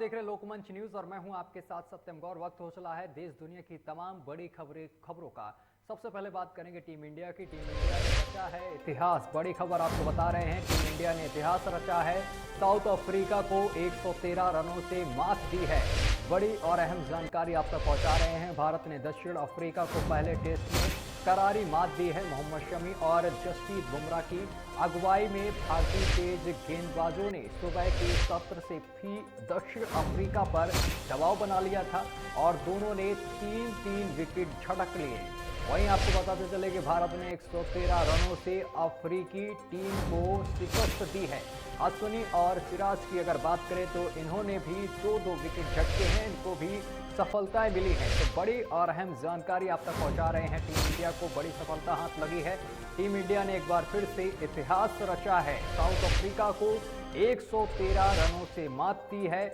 देख रहे लोकमंच न्यूज और मैं हूं आपके साथ सत्यम गौर। वक्त हो चला है देश दुनिया की तमाम बड़ी खबरों का। सबसे पहले बात करेंगे टीम इंडिया की। टीम इंडिया ने रचा है इतिहास। बड़ी खबर आपको बता रहे हैं, टीम इंडिया ने इतिहास रचा है। साउथ अफ्रीका को 113 रनों से मात दी है। बड़ी और अहम जानकारी आप तक पहुंचा रहे हैं। भारत ने दक्षिण अफ्रीका को पहले टेस्ट में करारी मात दी है। मोहम्मद शमी और जसप्रीत बुमराह की अगुवाई में भारतीय तेज गेंदबाजों ने सुबह के सत्र से भी दक्षिण अफ्रीका पर दबाव बना लिया था और दोनों ने 3-3 विकेट झटक लिए। वहीं आपको बताते चले कि भारत ने 113 रनों से अफ्रीकी टीम को शिकस्त दी है। अश्विनी और सिराज की अगर बात करें तो इन्होंने भी 2-2 विकेट झटके हैं, इनको भी सफलताएं मिली हैं। तो बड़ी और अहम जानकारी आप तक पहुंचा रहे हैं। टीम इंडिया को बड़ी सफलता हाथ लगी है। टीम इंडिया ने एक बार फिर से इतिहास रचा है। साउथ अफ्रीका को 113 रनों से मात दी है।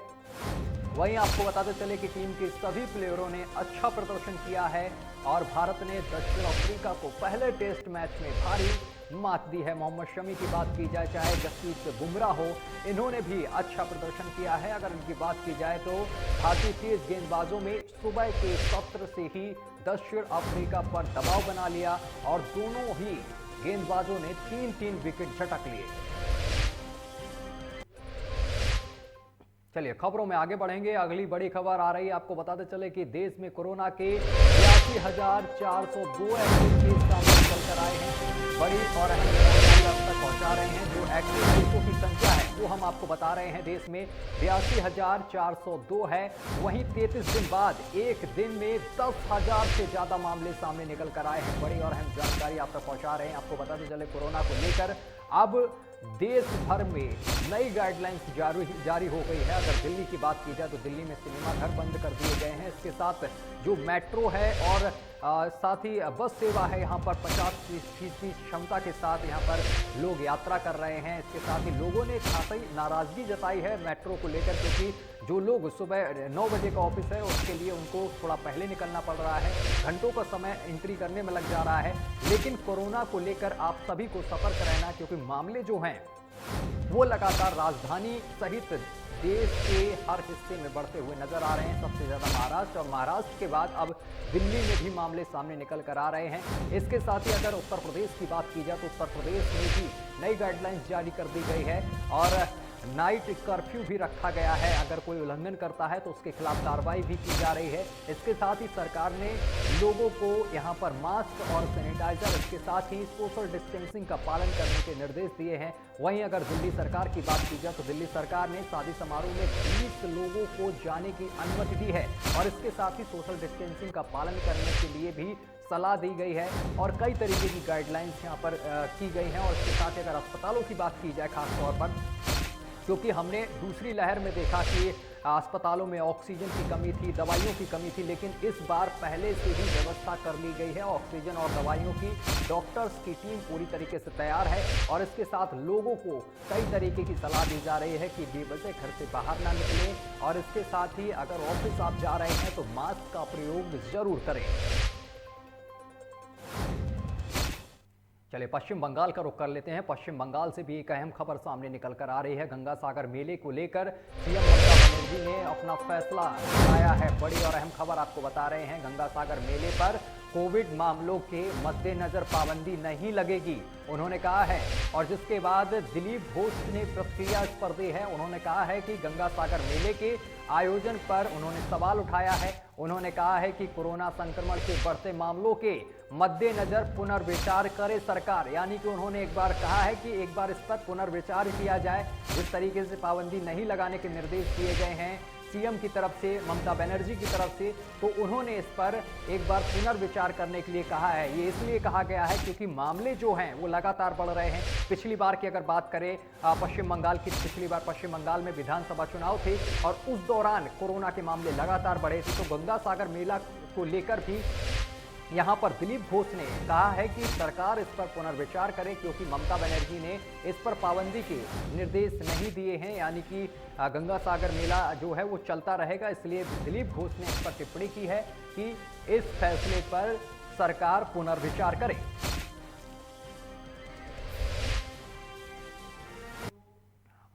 वहीं आपको बताते चले कि टीम के सभी प्लेयरों ने अच्छा प्रदर्शन किया है और भारत ने दक्षिण अफ्रीका को पहले टेस्ट मैच में भारी मात दी है। मोहम्मद शमी की बात की जाए, चाहे जसप्रीत बुमराह हो, इन्होंने भी अच्छा प्रदर्शन किया है। अगर इनकी बात की जाए तो भारतीय तेज गेंदबाजों में सुबह के सत्र से ही दक्षिण अफ्रीका पर दबाव बना लिया और दोनों ही गेंदबाजों ने 3-3 विकेट झटक लिए। चलिए खबरों में आगे बढ़ेंगे। अगली बड़ी खबर आ रही है, आपको बताते चले कि देश में कोरोना के 82,402 एक्टिव केस सामने निकल कर आए हैं। बड़ी और अहम जानकारी आप तक पहुंचा रहे हैं। जो एक्टिव केसों की संख्या है वो हम आपको बता रहे हैं, देश में 82,402 है। वहीं 33 दिन बाद एक दिन में 10,000 से ज्यादा मामले सामने निकल कर आए हैं। बड़ी और अहम जानकारी आप तक पहुंचा रहे हैं। आपको बताते चले कोरोना को लेकर अब देश भर में नई गाइडलाइंस जारी हो गई है। अगर दिल्ली की बात की जाए तो दिल्ली में सिनेमा घर बंद कर दिए गए हैं। इसके साथ जो मेट्रो है और साथ ही बस सेवा है, यहाँ पर 50% क्षमता के साथ यहाँ पर लोग यात्रा कर रहे हैं। इसके साथ ही लोगों ने खासी नाराजगी जताई है मेट्रो को लेकर, क्योंकि जो लोग सुबह 9 बजे का ऑफिस है उसके लिए उनको थोड़ा पहले निकलना पड़ रहा है, घंटों का समय एंट्री करने में लग जा रहा है। लेकिन कोरोना को लेकर आप सभी को सतर्क रहना, क्योंकि मामले जो हैं वो लगातार राजधानी सहित देश के हर हिस्से में बढ़ते हुए नजर आ रहे हैं। सबसे ज्यादा महाराष्ट्र और महाराष्ट्र के बाद अब दिल्ली में भी मामले सामने निकल कर आ रहे हैं। इसके साथ ही अगर उत्तर प्रदेश की बात की जाए तो उत्तर प्रदेश में भी नई गाइडलाइंस जारी कर दी गई है और नाइट कर्फ्यू भी रखा गया है। अगर कोई उल्लंघन करता है तो उसके खिलाफ कार्रवाई भी की जा रही है। इसके साथ ही सरकार ने लोगों को यहाँ पर मास्क और सैनिटाइजर, इसके साथ ही सोशल डिस्टेंसिंग का पालन करने के निर्देश दिए हैं। वहीं अगर दिल्ली सरकार की बात की जाए तो दिल्ली सरकार ने शादी समारोह में 20 लोगों को जाने की अनुमति दी है और इसके साथ ही सोशल डिस्टेंसिंग का पालन करने के लिए भी सलाह दी गई है और कई तरीके की गाइडलाइंस यहाँ पर की गई हैं। और इसके साथ ही अगर अस्पतालों की बात की जाए खासतौर पर, क्योंकि हमने दूसरी लहर में देखा कि अस्पतालों में ऑक्सीजन की कमी थी, दवाइयों की कमी थी, लेकिन इस बार पहले से ही व्यवस्था कर ली गई है ऑक्सीजन और दवाइयों की। डॉक्टर्स की टीम पूरी तरीके से तैयार है और इसके साथ लोगों को कई तरीके की सलाह दी जा रही है कि बेवजह घर से बाहर ना निकलें और इसके साथ ही अगर ऑफिस आप जा रहे हैं तो मास्क का प्रयोग जरूर करें। चलिए पश्चिम बंगाल का रुख कर लेते हैं। पश्चिम बंगाल से भी एक अहम खबर सामने निकल कर आ रही है। गंगा सागर मेले को लेकर सीएम ममता बनर्जी ने अपना फैसला सुनाया है। बड़ी और अहम खबर आपको बता रहे हैं, गंगा सागर मेले पर कोविड मामलों के मद्देनजर पाबंदी नहीं लगेगी, उन्होंने कहा है। और जिसके बाद दिलीप घोष ने प्रतिक्रिया इस पर दी है। उन्होंने कहा है कि गंगा सागर मेले के आयोजन पर उन्होंने सवाल उठाया है। उन्होंने कहा है कि कोरोना संक्रमण के बढ़ते मामलों के मद्देनजर पुनर्विचार करे सरकार, यानी कि उन्होंने एक बार कहा है कि एक बार इस पर पुनर्विचार किया जाए। जिस तरीके से पाबंदी नहीं लगाने के निर्देश दिए गए हैं सीएम की तरफ से, ममता बनर्जी की तरफ से, तो उन्होंने इस पर एक बार पुनर्विचार करने के लिए कहा है। ये इसलिए कहा गया है क्योंकि मामले जो हैं वो लगातार बढ़ रहे हैं। पिछली बार की अगर बात करें पश्चिम बंगाल की, पिछली बार पश्चिम बंगाल में विधानसभा चुनाव थे और उस दौरान कोरोना के मामले लगातार बढ़े थे। तो गंगा सागर मेला को लेकर भी यहाँ पर दिलीप घोष ने कहा है कि सरकार इस पर पुनर्विचार करे, क्योंकि ममता बनर्जी ने इस पर पाबंदी के निर्देश नहीं दिए हैं, यानी कि गंगा सागर मेला जो है वो चलता रहेगा। इसलिए दिलीप घोष ने इस पर टिप्पणी की है कि इस फैसले पर सरकार पुनर्विचार करे।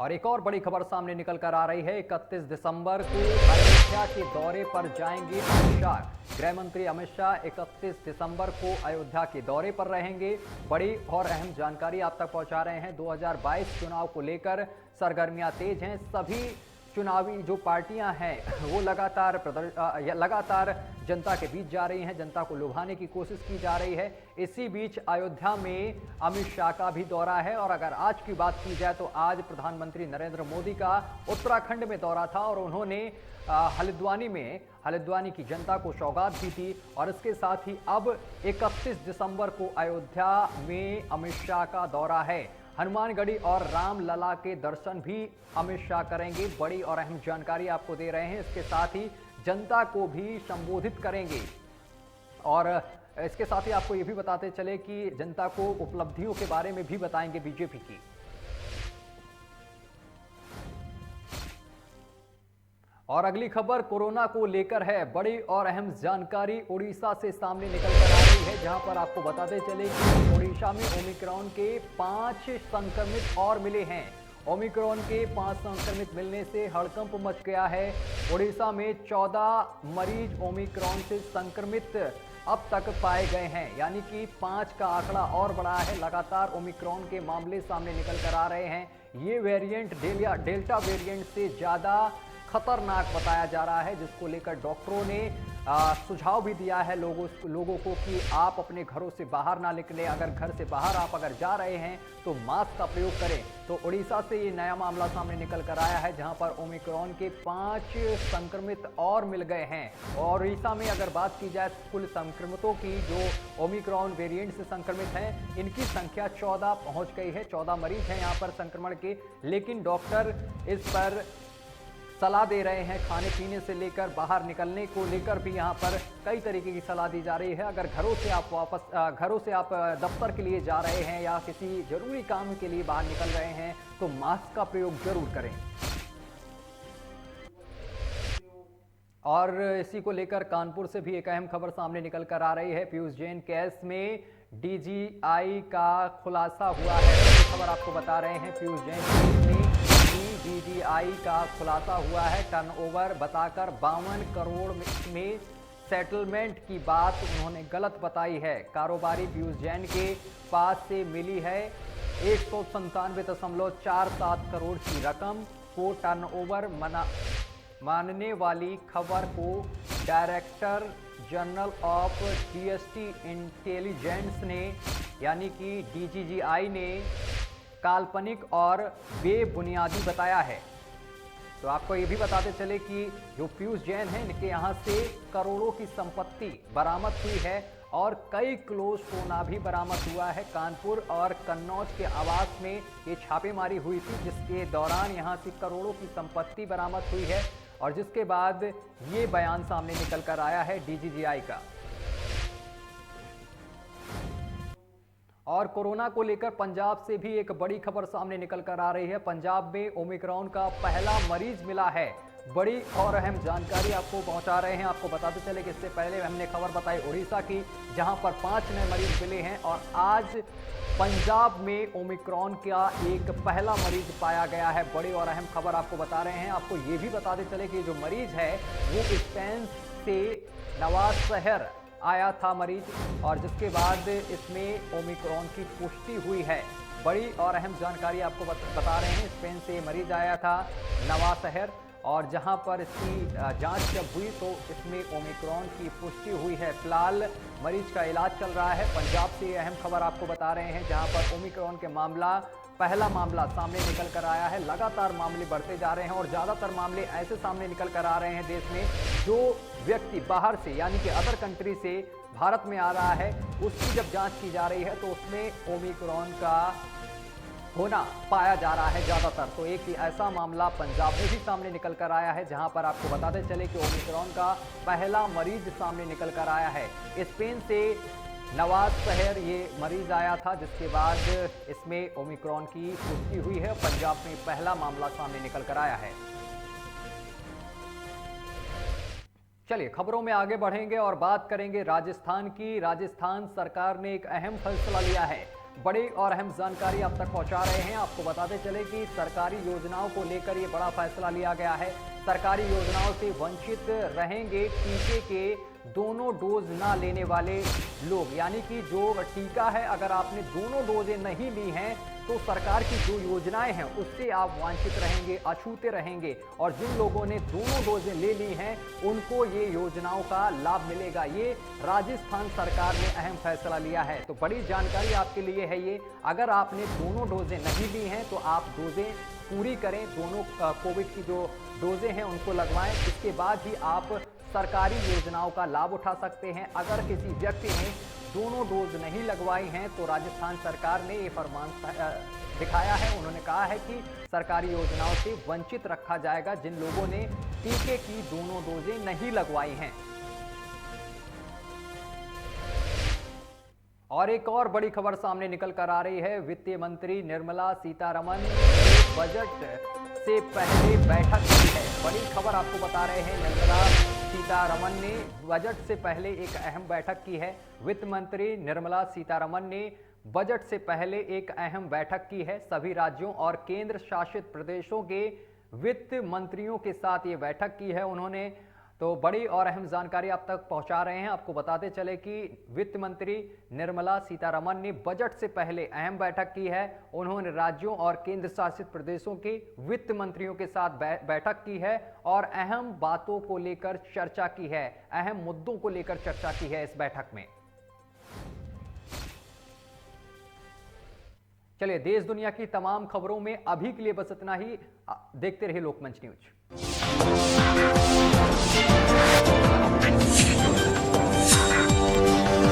और एक और बड़ी खबर सामने निकल कर आ रही है। 31 दिसंबर को अयोध्या के दौरे पर जाएंगे अमित शाह। गृह मंत्री अमित शाह 31 दिसंबर को अयोध्या के दौरे पर रहेंगे। बड़ी और अहम जानकारी आप तक पहुंचा रहे हैं। 2022 चुनाव को लेकर सरगर्मियां तेज हैं। सभी चुनावी जो पार्टियां हैं वो लगातार जनता के बीच जा रही हैं, जनता को लुभाने की कोशिश की जा रही है। इसी बीच अयोध्या में अमित शाह का भी दौरा है। और अगर आज की बात की जाए तो आज प्रधानमंत्री नरेंद्र मोदी का उत्तराखंड में दौरा था और उन्होंने हल्द्वानी की जनता को सौगात दी थी। और इसके साथ ही अब 31 दिसंबर को अयोध्या में अमित शाह का दौरा है। हनुमानगढ़ी और रामलला के दर्शन भी अमित शाह करेंगे। बड़ी और अहम जानकारी आपको दे रहे हैं। इसके साथ ही जनता को भी संबोधित करेंगे। और इसके साथ ही आपको ये भी बताते चले कि जनता को उपलब्धियों के बारे में भी बताएंगे बीजेपी की। और अगली खबर कोरोना को लेकर है। बड़ी और अहम जानकारी उड़ीसा से सामने निकल कर आ रही है, जहां पर आपको बताते चले कि उड़ीसा में ओमिक्रॉन के 5 संक्रमित और मिले हैं। ओमिक्रॉन के 5 संक्रमित मिलने से हड़कंप मच गया है। उड़ीसा में 14 मरीज ओमिक्रॉन से संक्रमित अब तक पाए गए हैं, यानी कि 5 का आंकड़ा और बढ़ा है। लगातार ओमिक्रॉन के मामले सामने निकल कर आ रहे हैं। ये वेरिएंट डेल्टा वेरिएंट से ज्यादा खतरनाक बताया जा रहा है, जिसको लेकर डॉक्टरों ने सुझाव भी दिया है लोगों को कि आप अपने घरों से बाहर ना निकलें। अगर घर से बाहर आप जा रहे हैं तो मास्क का प्रयोग करें। तो उड़ीसा से ये नया मामला सामने निकल कर आया है, जहां पर ओमिक्रॉन के 5 संक्रमित और मिल गए हैं। और उड़ीसा में अगर बात की जाए कुल संक्रमितों की, जो ओमिक्रॉन वेरिएंट से संक्रमित हैं, इनकी संख्या 14 पहुंच गई है। 14 मरीज हैं यहाँ पर संक्रमण के। लेकिन डॉक्टर इस पर सलाह दे रहे हैं, खाने पीने से लेकर बाहर निकलने को लेकर भी यहाँ पर कई तरीके की सलाह दी जा रही है। अगर घरों से आप दफ्तर के लिए जा रहे हैं या किसी जरूरी काम के लिए बाहर निकल रहे हैं तो मास्क का प्रयोग जरूर करें। और इसी को लेकर कानपुर से भी एक अहम खबर सामने निकल कर आ रही है। पीयूष जैन केस में डीजीआई का खुलासा हुआ है। खबर आपको बता रहे हैं, पीयूष जैन केस में डीजीआई का खुलासा हुआ है। टर्नओवर बताकर 52 करोड़ में सेटलमेंट की बात उन्होंने गलत बताई है। कारोबारी पीयूष जैन के पास से मिली है 197.47 करोड़ की रकम को टर्नओवर मानने वाली खबर को director general of GST intelligence ने, यानी कि डीजीआई ने काल्पनिक और बेबुनियादी बताया है। तो आपको ये भी बताते चले कि जो पीयूष जैन हैं, इनके यहाँ से करोड़ों की संपत्ति बरामद हुई है और कई किलो सोना भी बरामद हुआ है। कानपुर और कन्नौज के आवास में ये छापेमारी हुई थी, जिसके दौरान यहाँ से करोड़ों की संपत्ति बरामद हुई है। और जिसके बाद ये बयान सामने निकल कर आया है डीजीआई का। और कोरोना को लेकर पंजाब से भी एक बड़ी खबर सामने निकल कर आ रही है। पंजाब में ओमिक्रॉन का पहला मरीज मिला है। बड़ी और अहम जानकारी आपको पहुंचा रहे हैं। आपको बताते चले कि इससे पहले हमने खबर बताई उड़ीसा की, जहां पर 5 नए मरीज मिले हैं। और आज पंजाब में ओमिक्रॉन का एक पहला मरीज पाया गया है। बड़ी और अहम खबर आपको बता रहे हैं। आपको ये भी बताते चले कि जो मरीज है वो स्पेन से नवाज शहर आया था मरीज, और जिसके बाद इसमें ओमिक्रॉन की पुष्टि हुई है। बड़ी और अहम जानकारी आपको बता रहे हैं। स्पेन से मरीज आया था नवा शहर, और जहां पर इसकी जांच जब हुई तो इसमें ओमिक्रॉन की पुष्टि हुई है। फिलहाल मरीज का इलाज चल रहा है। पंजाब से अहम खबर आपको बता रहे हैं, जहां पर ओमिक्रॉन के पहला मामला सामने निकल कर आया है। लगातार मामले बढ़ते जा रहे हैं और ज़्यादातर मामले ऐसे सामने निकल कर आ रहे हैं देश में, जो व्यक्ति बाहर से, यानी कि अदर कंट्री से भारत में आ रहा है, उसकी जब जांच की जा रही है तो उसमें ओमिक्रॉन का होना पाया जा रहा है ज़्यादातर। तो एक ही ऐसा मामला पंजाब में भी सामने निकल कर आया है, जहां पर आपको बताते चले कि ओमिक्रॉन का पहला मरीज सामने निकल कर आया है। स्पेन से नवाज शहर ये मरीज आया था, जिसके बाद इसमें ओमिक्रॉन की पुष्टि हुई है। पंजाब में पहला मामला सामने निकल कर आया है। चलिए खबरों में आगे बढ़ेंगे और बात करेंगे राजस्थान की। राजस्थान सरकार ने एक अहम फैसला लिया है। बड़ी और अहम जानकारी आप तक पहुंचा रहे हैं। आपको बताते चले कि सरकारी योजनाओं को लेकर ये बड़ा फैसला लिया गया है। सरकारी योजनाओं से वंचित रहेंगे टीके के दोनों डोज ना लेने वाले लोग, यानी कि जो टीका है अगर आपने दोनों डोजें नहीं ली हैं तो सरकार की जो योजनाएं हैं उससे आप वंचित रहेंगे, अछूते रहेंगे। और जिन लोगों ने दोनों डोजें ले ली हैं उनको ये योजनाओं का लाभ मिलेगा। ये राजस्थान सरकार ने अहम फैसला लिया है। तो बड़ी जानकारी आपके लिए है ये। अगर आपने दोनों डोजें नहीं ली हैं तो आप डोजें पूरी करें, दोनों कोविड की जो डोजें हैं उनको लगवाएं। इसके बाद ही आप सरकारी योजनाओं का लाभ उठा सकते हैं। अगर किसी व्यक्ति ने दोनों डोज नहीं लगवाई हैं तो राजस्थान सरकार ने ये फरमान दिखाया है। उन्होंने कहा है कि सरकारी योजनाओं से वंचित रखा जाएगा जिन लोगों ने टीके की दोनों डोजें नहीं लगवाई हैं। और एक और बड़ी खबर सामने निकल कर आ रही है। वित्त मंत्री निर्मला सीतारमण ने बजट से पहले बैठक की है। बड़ी खबर आपको बता रहे हैं, निर्मला सीतारमण ने बजट से पहले एक अहम बैठक की है। वित्त मंत्री निर्मला सीतारमण ने बजट से पहले एक अहम बैठक की है। सभी राज्यों और केंद्र शासित प्रदेशों के वित्त मंत्रियों के साथ ये बैठक की है उन्होंने। तो बड़ी और अहम जानकारी आप तक पहुंचा रहे हैं। आपको बताते चले कि वित्त मंत्री निर्मला सीतारमण ने बजट से पहले अहम बैठक की है। उन्होंने राज्यों और केंद्र शासित प्रदेशों के वित्त मंत्रियों के साथ बैठक की है और अहम बातों को लेकर चर्चा की है, अहम मुद्दों को लेकर चर्चा की है इस बैठक में। चलिए, देश दुनिया की तमाम खबरों में अभी के लिए बस इतना ही। देखते रहिए लोकमंच न्यूज।